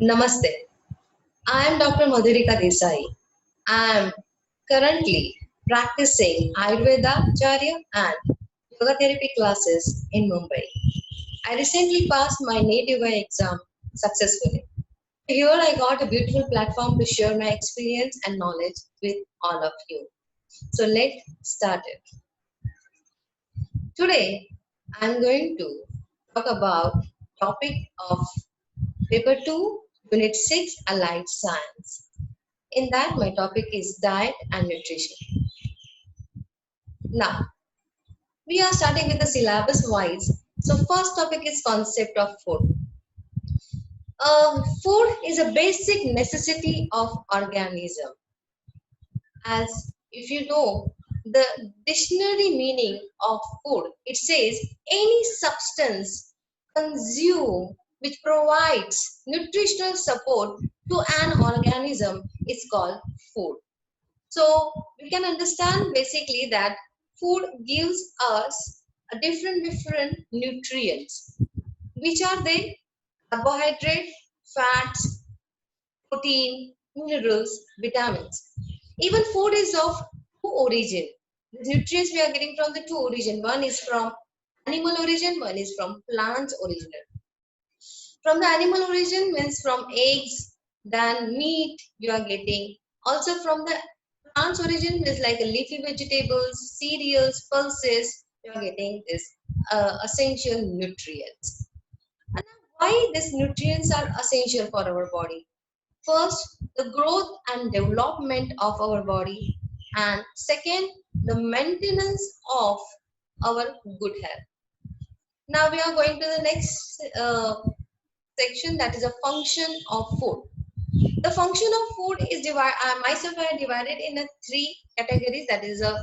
Namaste. I am Dr. Madhurika Desai. I am currently practicing Ayurveda and yoga therapy classes in Mumbai. I recently passed my NET yoga exam successfully. Here I got a beautiful platform to share my experience and knowledge with all of you. So let's start it. Today I am going to talk about topic of paper 2 unit 6 allied science. In that, my topic is diet and nutrition. Now, we are starting with the syllabus wise. So, first topic is concept of food. Food is a basic necessity of organism. As if you know the dictionary meaning of food, it says any substance consumed which provides nutritional support to an organism is called food. So we can understand basically that food gives us a different nutrients. Which are they? Carbohydrate, fats, protein, minerals, vitamins. Even food is of two origin. The nutrients we are getting from the two origin. One is from animal origin, one is from plants origin. From the animal origin means from eggs, then meat you are getting. Also from the plants origin is like a leafy vegetables, cereals, pulses, you are getting this essential nutrients. And why these nutrients are essential for our body? First, the growth and development of our body, and second, the maintenance of our good health. Now we are going to the next section, that is a function of food. The function of food is divided. Myself, I divided in a three categories. That is a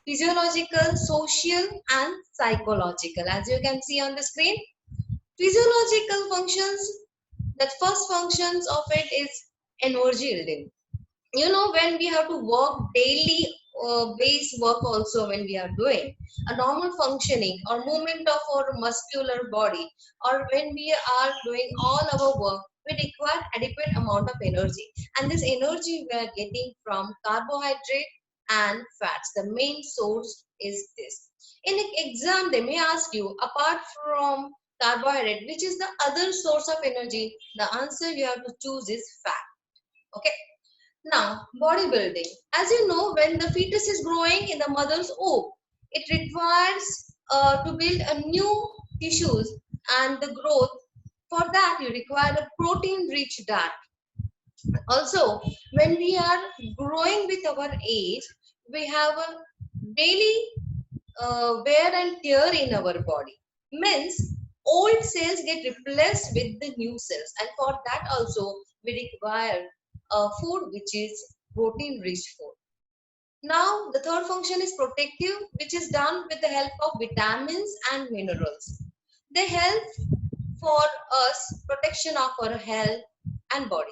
physiological, social, and psychological. As you can see on the screen, physiological functions. The first functions of it is energy yielding. You know, when we have to work daily base work also, when we are doing a normal functioning or movement of our muscular body, or when we are doing all our work, we require adequate amount of energy, and this energy we are getting from carbohydrate and fats. The main source is this. In an exam they may ask you, apart from carbohydrate, which is the other source of energy? The answer you have to choose is fat. Okay. Now, bodybuilding. As you know, when the fetus is growing in the mother's womb, it requires to build a new tissues and the growth. For that, you require a protein-rich diet. Also, when we are growing with our age, we have a daily wear and tear in our body. Means old cells get replaced with the new cells, and for that also we require food which is protein rich food. Now the third function is protective, which is done with the help of vitamins and minerals. They help for us protection of our health and body.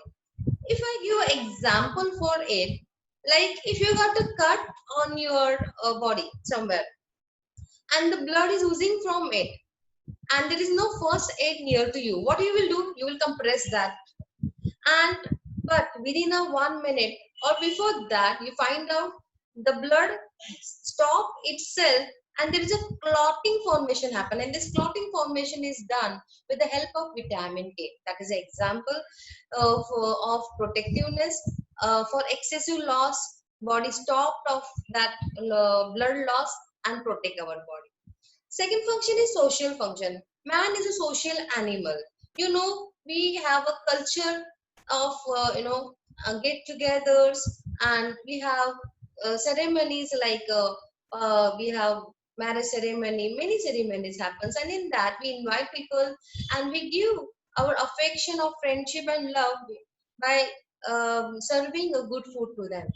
If I give an example for it, like if you got a cut on your body somewhere and the blood is oozing from it, and there is no first aid near to you, what you will do? You will compress that, and but within a 1 minute or before that, you find out the blood stop itself, and there is a clotting formation happen, and this clotting formation is done with the help of vitamin K. That is an example of protectiveness. For excessive loss, body stopped of that blood loss and protect our body. Second function is social function. Man is a social animal. You know, we have a culture of get-togethers, and we have ceremonies like we have marriage ceremony. Many ceremonies happens, and in that we invite people and we give our affection of friendship and love by serving a good food to them.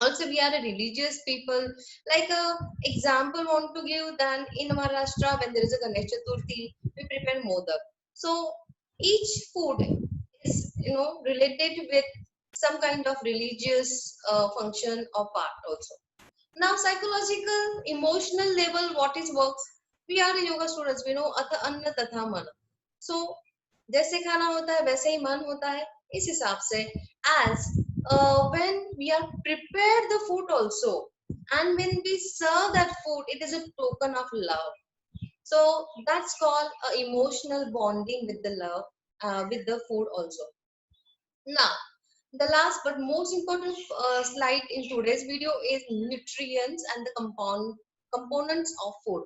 Also, we are a religious people. Like a example want to give, then in Maharashtra, when there is a Ganesh Chaturthi, we prepare modak. So each food is related with some kind of religious function or part also. Now psychological emotional level, what is works? We are yoga students, we know atha anna tatha mana. So जैसे खाना होता है वैसे ही मन होता है, इस हिसाब से as when we are prepare the food also, and when we serve that food, it is a token of love. So that's called emotional bonding with the love, with the food also. Now, the last but most important slide in today's video is nutrients and the components of food.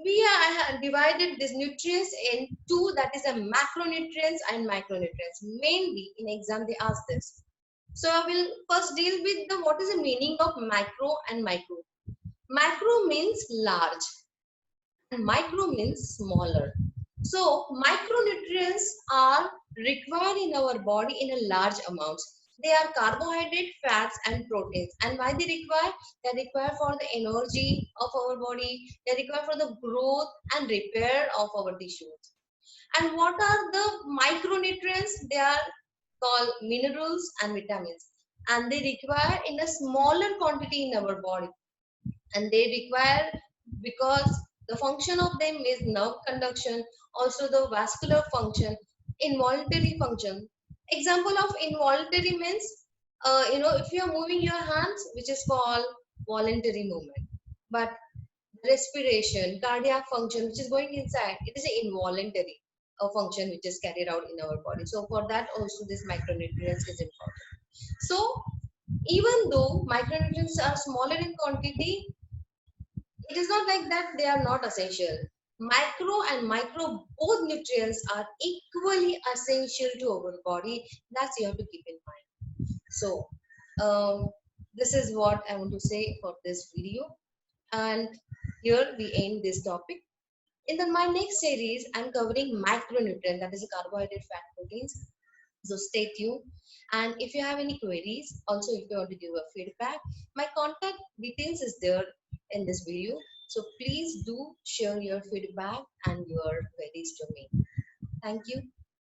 We have divided these nutrients in two, that is a macronutrients and micronutrients. Mainly in exam they ask this. So I will first deal with the what is the meaning of macro and micro. Macro means large and micro means smaller. So micronutrients are required in our body in a large amounts. They are carbohydrate, fats, and proteins. And why they require? They require for the energy of our body. They require for the growth and repair of our tissues. And what are the micronutrients? They are called minerals and vitamins. And they require in a smaller quantity in our body, and they require because the function of them is nerve conduction, also the vascular function, involuntary function. Example of involuntary means, if you are moving your hands, which is called voluntary movement, but respiration, cardiac function, which is going inside, it is an involuntary function which is carried out in our body. So for that also this micronutrients is important. So even though micronutrients are smaller in quantity, it is not like that they are not essential. Macro and micro, both nutrients are equally essential to our body. That's you have to keep in mind. So, this is what I want to say for this video. And here we end this topic. In my next series, I'm covering micronutrients, that is a carbohydrate, fat, proteins. So stay tuned. And if you have any queries, also if you want to give a feedback, my contact details is there in this video. So please do share your feedback and your queries to me. Thank you.